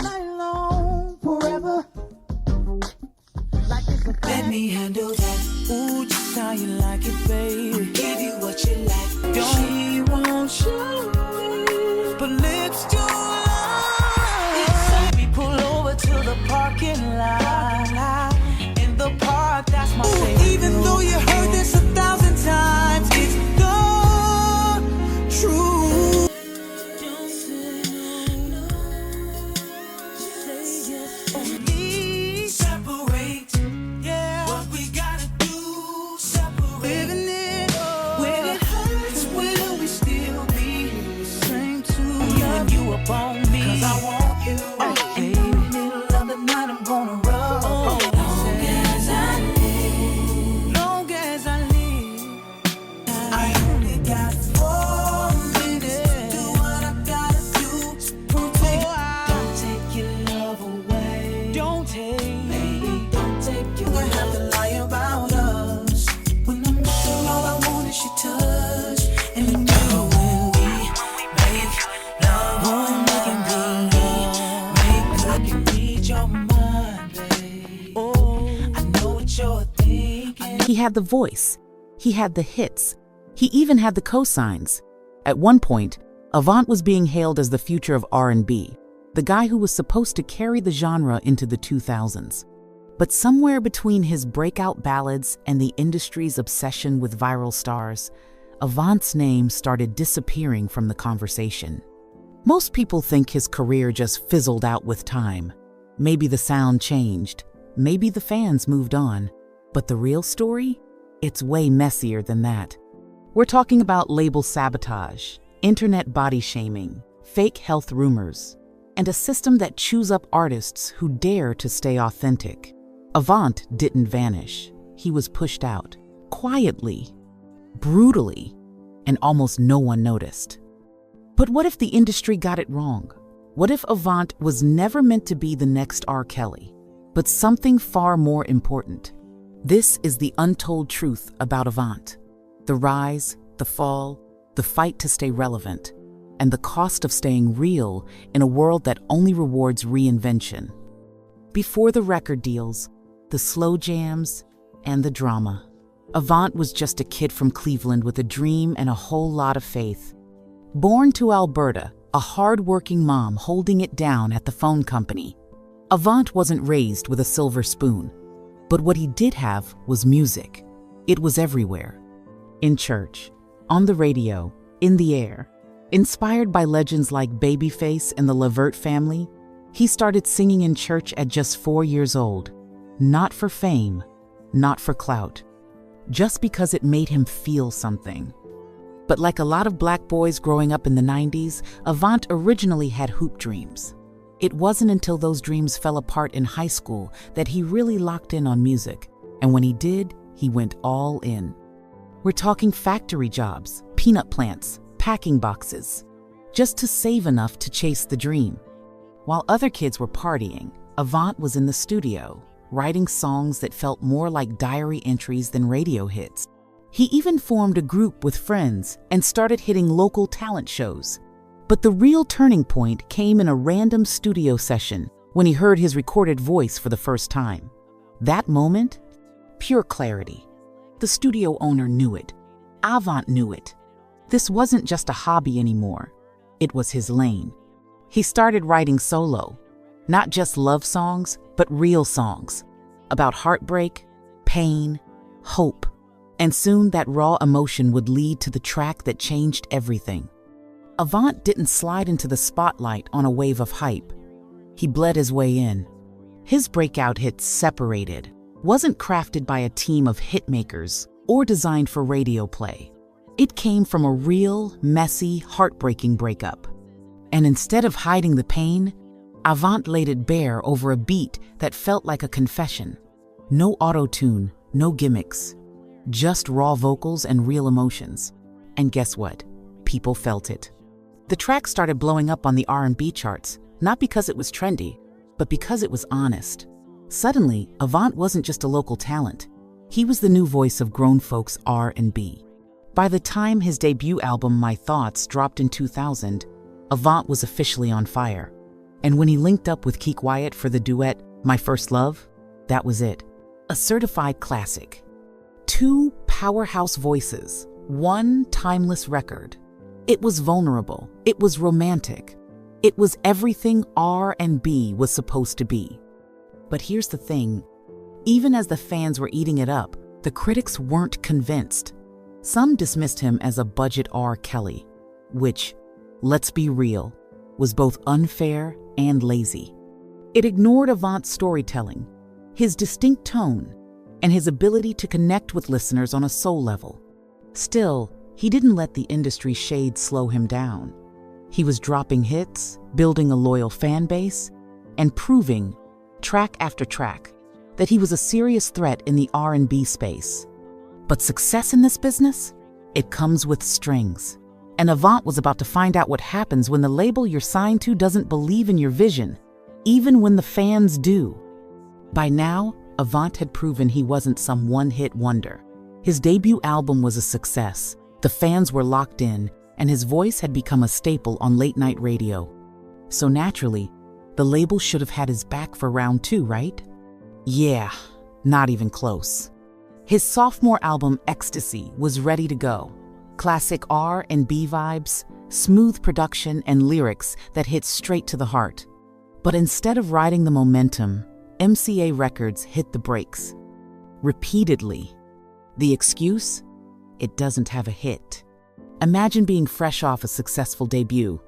night long, forever. Like it's a Let me handle that. Ooh, just how you like it, baby. Give you what you like. She won't show me, but lips do lie. We pull over to the parking lot. In the park, that's my favorite. Even though you heard this 1,000 times, it's the truth. Don't say no. Say yes for me. Separate. Yeah. What we gotta do. Separate. Living it. When it hurts, will we still be the same to love you up on me? 'Cause I want you. In the middle of the night, I'm gonna rub. Long as I live. Long as I live. I only got 4 minutes to do what I gotta do. Don't take your love away. Don't take. Baby, don't take. You gonna have to lie about us. When I'm sure all I want is your touch. And you know when we make love, oh, making good, make good, I can read your mind, babe. Oh, I know what you're thinking. He had the voice. He had the hits. He even had the cosigns. At one point, Avant was being hailed as the future of R&B, the guy who was supposed to carry the genre into the 2000s. But somewhere between his breakout ballads and the industry's obsession with viral stars, Avant's name started disappearing from the conversation. Most people think his career just fizzled out with time. Maybe the sound changed. Maybe the fans moved on. But the real story? It's way messier than that. We're talking about label sabotage, internet body shaming, fake health rumors, and a system that chews up artists who dare to stay authentic. Avant didn't vanish. He was pushed out, quietly, brutally, and almost no one noticed. But what if the industry got it wrong? What if Avant was never meant to be the next R. Kelly, but something far more important? This is the untold truth about Avant. The rise, the fall, the fight to stay relevant, and the cost of staying real in a world that only rewards reinvention. Before the record deals, the slow jams, and the drama, Avant was just a kid from Cleveland with a dream and a whole lot of faith. Born to Alberta, a hard-working mom holding it down at the phone company, Avant wasn't raised with a silver spoon. But what he did have was music. It was everywhere. In church, on the radio, in the air. Inspired by legends like Babyface and the Levert family, he started singing in church at just 4 years old. Not for fame, not for clout, just because it made him feel something. But like a lot of black boys growing up in the 90s, Avant originally had hoop dreams. It wasn't until those dreams fell apart in high school that he really locked in on music. And when he did, he went all in. We're talking factory jobs, peanut plants, packing boxes, just to save enough to chase the dream. While other kids were partying, Avant was in the studio, writing songs that felt more like diary entries than radio hits. He even formed a group with friends and started hitting local talent shows. But the real turning point came in a random studio session when he heard his recorded voice for the first time. That moment? Pure clarity. The studio owner knew it. Avant knew it. This wasn't just a hobby anymore. It was his lane. He started writing solo. Not just love songs, but real songs. About heartbreak, pain, hope. And soon that raw emotion would lead to the track that changed everything. Avant didn't slide into the spotlight on a wave of hype. He bled his way in. His breakout hit, Separated, wasn't crafted by a team of hitmakers or designed for radio play. It came from a real, messy, heartbreaking breakup. And instead of hiding the pain, Avant laid it bare over a beat that felt like a confession. No auto-tune, no gimmicks, just raw vocals and real emotions. And guess what? People felt it. The track started blowing up on the R&B charts, not because it was trendy, but because it was honest. Suddenly, Avant wasn't just a local talent. He was the new voice of grown folks R&B. By the time his debut album, My Thoughts, dropped in 2000, Avant was officially on fire. And when he linked up with Keek Wyatt for the duet My First Love, that was it. A certified classic. Two powerhouse voices, one timeless record. It was vulnerable. It was romantic. It was everything R&B was supposed to be. But here's the thing. Even as the fans were eating it up, the critics weren't convinced. Some dismissed him as a budget R. Kelly, which, let's be real, was both unfair and lazy. It ignored Avant's storytelling, his distinct tone, and his ability to connect with listeners on a soul level. Still, he didn't let the industry shade slow him down. He was dropping hits, building a loyal fan base, and proving, track after track, that he was a serious threat in the R&B space. But success in this business? It comes with strings. And Avant was about to find out what happens when the label you're signed to doesn't believe in your vision, even when the fans do. By now, Avant had proven he wasn't some one-hit wonder. His debut album was a success, the fans were locked in, and his voice had become a staple on late-night radio. So naturally, the label should have had his back for round two, right? Yeah, not even close. His sophomore album, Ecstasy, was ready to go. Classic R&B vibes, smooth production, and lyrics that hit straight to the heart. But instead of riding the momentum, MCA Records hit the brakes. Repeatedly. The excuse? It doesn't have a hit. Imagine being fresh off a successful debut,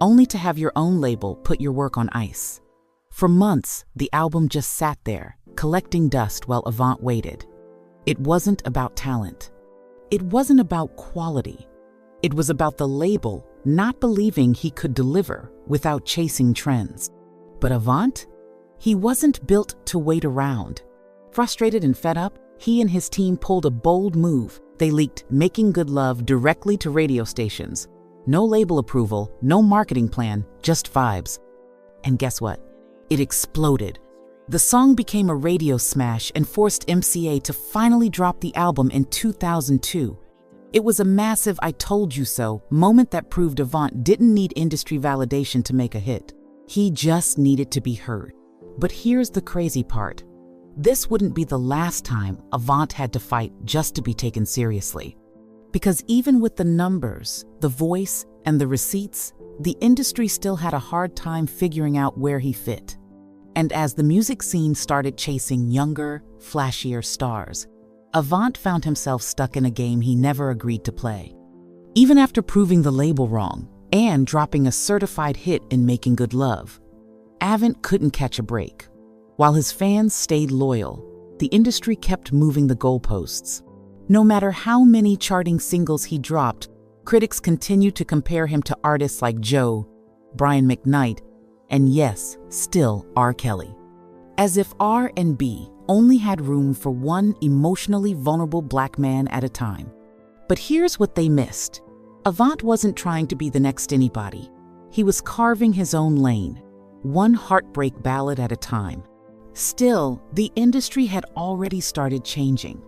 only to have your own label put your work on ice. For months, the album just sat there, collecting dust while Avant waited. It wasn't about talent. It wasn't about quality. It was about the label not believing he could deliver without chasing trends. But Avant? He wasn't built to wait around. Frustrated and fed up, he and his team pulled a bold move. They leaked Making Good Love directly to radio stations. No label approval, no marketing plan, just vibes. And guess what? It exploded. The song became a radio smash and forced MCA to finally drop the album in 2002. It was a massive I told you so moment that proved Avant didn't need industry validation to make a hit. He just needed to be heard. But here's the crazy part. This wouldn't be the last time Avant had to fight just to be taken seriously. Because even with the numbers, the voice, and the receipts, the industry still had a hard time figuring out where he fit. And as the music scene started chasing younger, flashier stars, Avant found himself stuck in a game he never agreed to play. Even after proving the label wrong and dropping a certified hit in Making Good Love, Avant couldn't catch a break. While his fans stayed loyal, the industry kept moving the goalposts. No matter how many charting singles he dropped, critics continued to compare him to artists like Joe, Brian McKnight, and yes, still R. Kelly. As if R&B only had room for one emotionally vulnerable black man at a time. But here's what they missed. Avant wasn't trying to be the next anybody. He was carving his own lane, one heartbreak ballad at a time. Still, the industry had already started changing.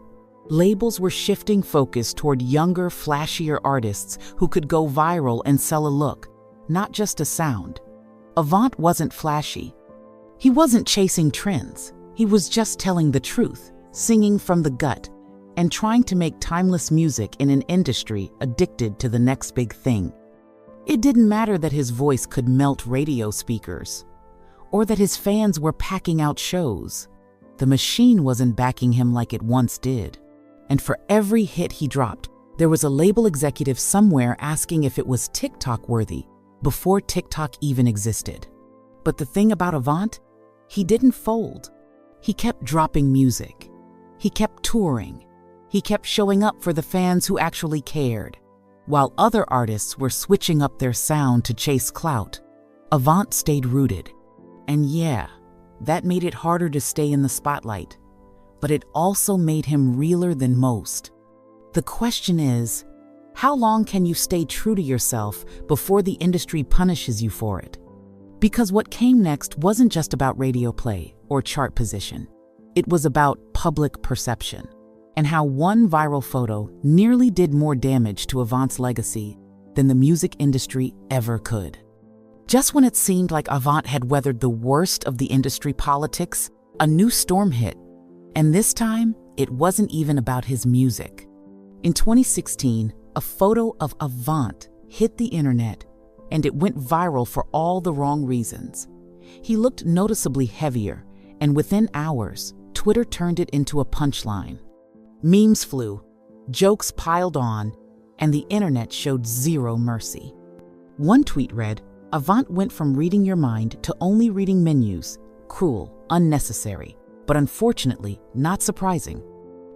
Labels were shifting focus toward younger, flashier artists who could go viral and sell a look, not just a sound. Avant wasn't flashy. He wasn't chasing trends. He was just telling the truth, singing from the gut, and trying to make timeless music in an industry addicted to the next big thing. It didn't matter that his voice could melt radio speakers, or that his fans were packing out shows. The machine wasn't backing him like it once did. And for every hit he dropped, there was a label executive somewhere asking if it was TikTok-worthy before TikTok even existed. But the thing about Avant, he didn't fold. He kept dropping music. He kept touring. He kept showing up for the fans who actually cared. While other artists were switching up their sound to chase clout, Avant stayed rooted. And yeah, that made it harder to stay in the spotlight, but it also made him realer than most. The question is, how long can you stay true to yourself before the industry punishes you for it? Because what came next wasn't just about radio play or chart position. It was about public perception, and how one viral photo nearly did more damage to Avant's legacy than the music industry ever could. Just when it seemed like Avant had weathered the worst of the industry politics, a new storm hit. And this time, it wasn't even about his music. In 2016, a photo of Avant hit the internet, and it went viral for all the wrong reasons. He looked noticeably heavier, and within hours, Twitter turned it into a punchline. Memes flew, jokes piled on, and the internet showed zero mercy. One tweet read, "Avant went from reading your mind to only reading menus. Cruel, unnecessary, but unfortunately not surprising."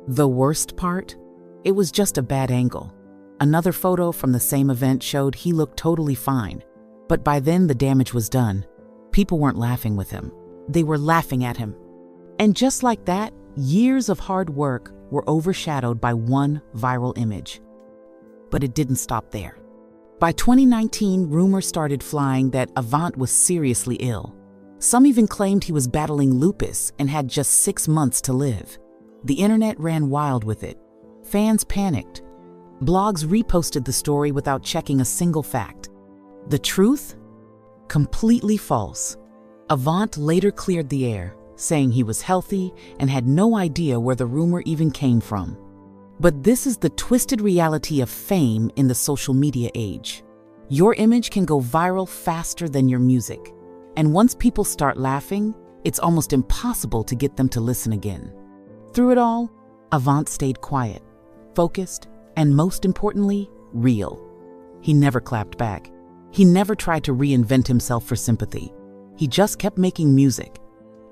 The worst part? It was just a bad angle. Another photo from the same event showed he looked totally fine. But by then the damage was done. People weren't laughing with him. They were laughing at him. And just like that, years of hard work were overshadowed by one viral image. But it didn't stop there. By 2019, rumors started flying that Avant was seriously ill. Some even claimed he was battling lupus and had just 6 months to live. The internet ran wild with it. Fans panicked. Blogs reposted the story without checking a single fact. The truth? Completely false. Avant later cleared the air, saying he was healthy and had no idea where the rumor even came from. But this is the twisted reality of fame in the social media age. Your image can go viral faster than your music. And once people start laughing, it's almost impossible to get them to listen again. Through it all, Avant stayed quiet, focused, and most importantly, real. He never clapped back. He never tried to reinvent himself for sympathy. He just kept making music.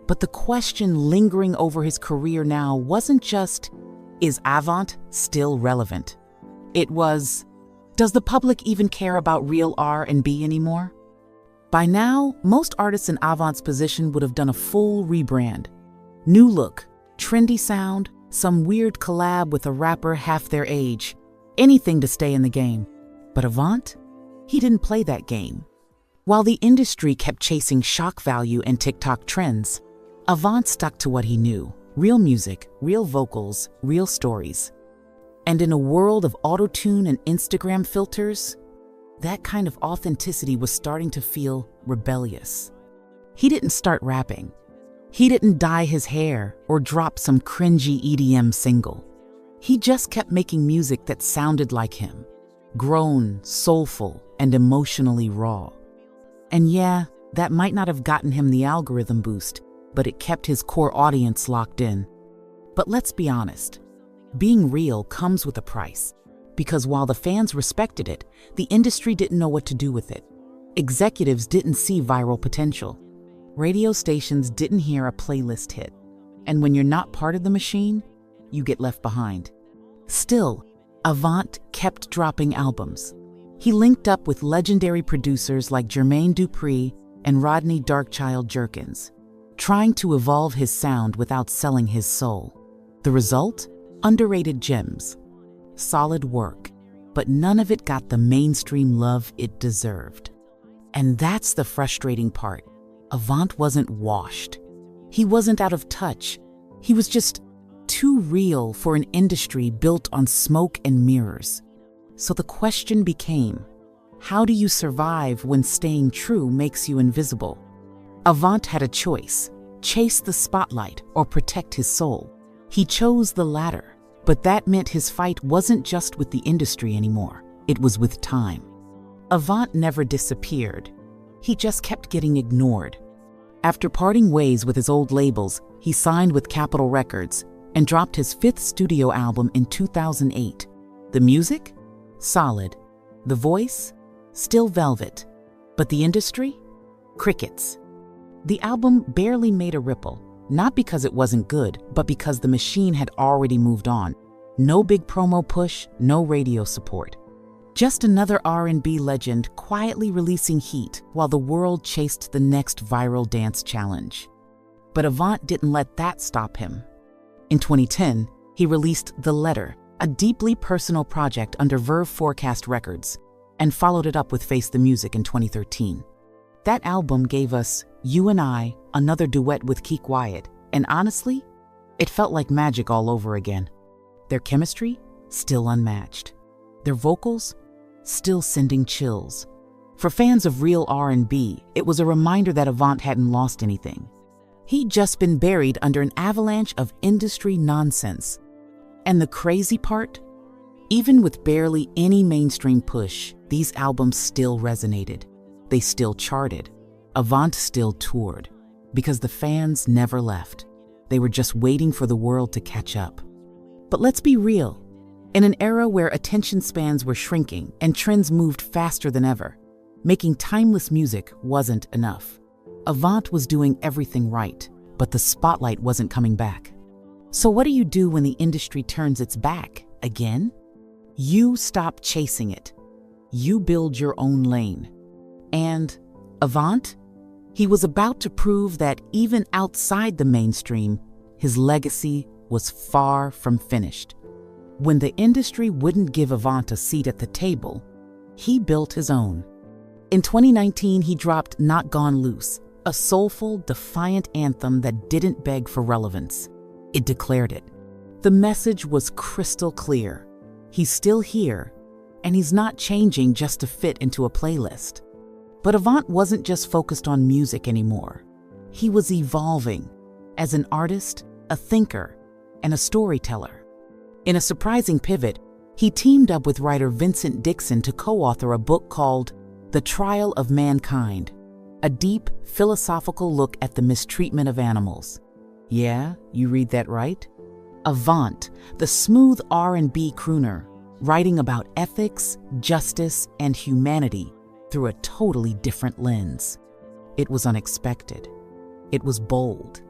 But the question lingering over his career now wasn't just, is Avant still relevant? It was, does the public even care about real R&B anymore? By now, most artists in Avant's position would have done a full rebrand. New look, trendy sound, some weird collab with a rapper half their age. Anything to stay in the game. But Avant? He didn't play that game. While the industry kept chasing shock value and TikTok trends, Avant stuck to what he knew. Real music, real vocals, real stories. And in a world of auto-tune and Instagram filters, that kind of authenticity was starting to feel rebellious. He didn't start rapping. He didn't dye his hair or drop some cringy EDM single. He just kept making music that sounded like him, grown, soulful, and emotionally raw. And yeah, that might not have gotten him the algorithm boost, but it kept his core audience locked in. But let's be honest, being real comes with a price. Because while the fans respected it, the industry didn't know what to do with it. Executives didn't see viral potential. Radio stations didn't hear a playlist hit. And when you're not part of the machine, you get left behind. Still, Avant kept dropping albums. He linked up with legendary producers like Jermaine Dupri and Rodney Darkchild Jerkins, trying to evolve his sound without selling his soul. The result? Underrated gems. Solid work, but none of it got the mainstream love it deserved. And that's the frustrating part. Avant wasn't washed. He wasn't out of touch. He was just too real for an industry built on smoke and mirrors. So the question became, how do you survive when staying true makes you invisible? Avant had a choice: chase the spotlight or protect his soul. He chose the latter. But that meant his fight wasn't just with the industry anymore. It was with time. Avant never disappeared. He just kept getting ignored. After parting ways with his old labels, he signed with Capitol Records and dropped his 5th studio album in 2008. The music? Solid. The voice? Still velvet. But the industry? Crickets. The album barely made a ripple. Not because it wasn't good, but because the machine had already moved on. No big promo push, no radio support. Just another R&B legend quietly releasing heat while the world chased the next viral dance challenge. But Avant didn't let that stop him. In 2010, he released The Letter, a deeply personal project under Verve Forecast Records, and followed it up with Face the Music in 2013. That album gave us You and I, another duet with Keek Wyatt, and honestly, it felt like magic all over again. Their chemistry, still unmatched. Their vocals, still sending chills. For fans of real R&B, it was a reminder that Avant hadn't lost anything. He'd just been buried under an avalanche of industry nonsense. And the crazy part? Even with barely any mainstream push, these albums still resonated. They still charted. Avant still toured. Because the fans never left. They were just waiting for the world to catch up. But let's be real. In an era where attention spans were shrinking and trends moved faster than ever, making timeless music wasn't enough. Avant was doing everything right, but the spotlight wasn't coming back. So what do you do when the industry turns its back again? You stop chasing it. You build your own lane. And Avant? He was about to prove that even outside the mainstream, his legacy was far from finished. When the industry wouldn't give Avant a seat at the table, he built his own. In 2019, he dropped Not Gone Loose, a soulful, defiant anthem that didn't beg for relevance. It declared it. The message was crystal clear. He's still here, and he's not changing just to fit into a playlist. But Avant wasn't just focused on music anymore. He was evolving as an artist, a thinker, and a storyteller. In a surprising pivot, he teamed up with writer Vincent Dixon to co-author a book called The Trial of Mankind, a deep, philosophical look at the mistreatment of animals. Yeah, you read that right? Avant, the smooth R&B crooner, writing about ethics, justice, and humanity through a totally different lens. It was unexpected. It was bold.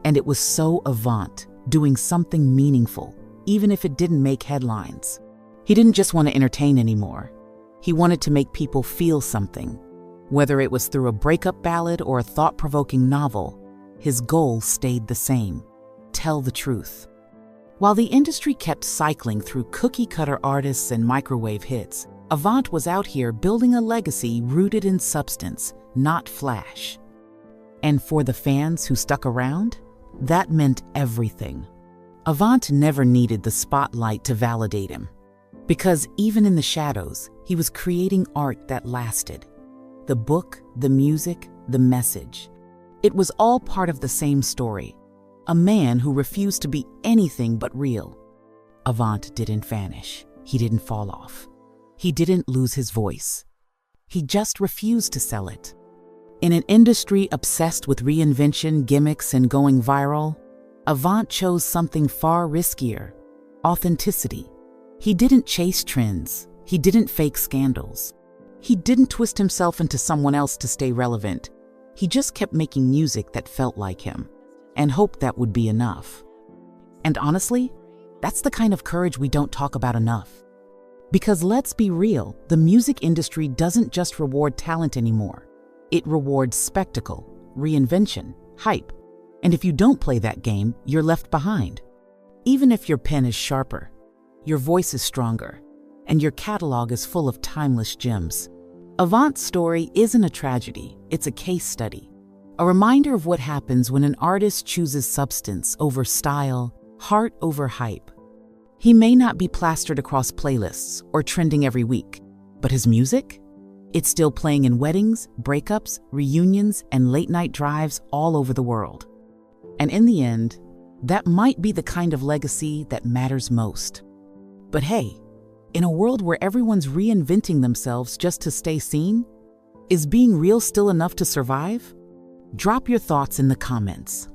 And it was so Avant, doing something meaningful, even if it didn't make headlines. He didn't just want to entertain anymore. He wanted to make people feel something. Whether it was through a breakup ballad or a thought-provoking novel, his goal stayed the same: tell the truth. While the industry kept cycling through cookie-cutter artists and microwave hits, Avant was out here building a legacy rooted in substance, not flash. And for the fans who stuck around, that meant everything. Avant never needed the spotlight to validate him, because even in the shadows, he was creating art that lasted. The book, the music, the message. It was all part of the same story. A man who refused to be anything but real. Avant didn't vanish. He didn't fall off. He didn't lose his voice. He just refused to sell it. In an industry obsessed with reinvention, gimmicks, and going viral, Avant chose something far riskier: authenticity. He didn't chase trends. He didn't fake scandals. He didn't twist himself into someone else to stay relevant. He just kept making music that felt like him, and hoped that would be enough. And honestly, that's the kind of courage we don't talk about enough. Because let's be real, the music industry doesn't just reward talent anymore. It rewards spectacle, reinvention, hype. And if you don't play that game, you're left behind. Even if your pen is sharper, your voice is stronger, and your catalog is full of timeless gems. Avant's story isn't a tragedy, it's a case study. A reminder of what happens when an artist chooses substance over style, heart over hype. He may not be plastered across playlists or trending every week, but his music? It's still playing in weddings, breakups, reunions, and late-night drives all over the world. And in the end, that might be the kind of legacy that matters most. But hey, in a world where everyone's reinventing themselves just to stay seen, is being real still enough to survive? Drop your thoughts in the comments.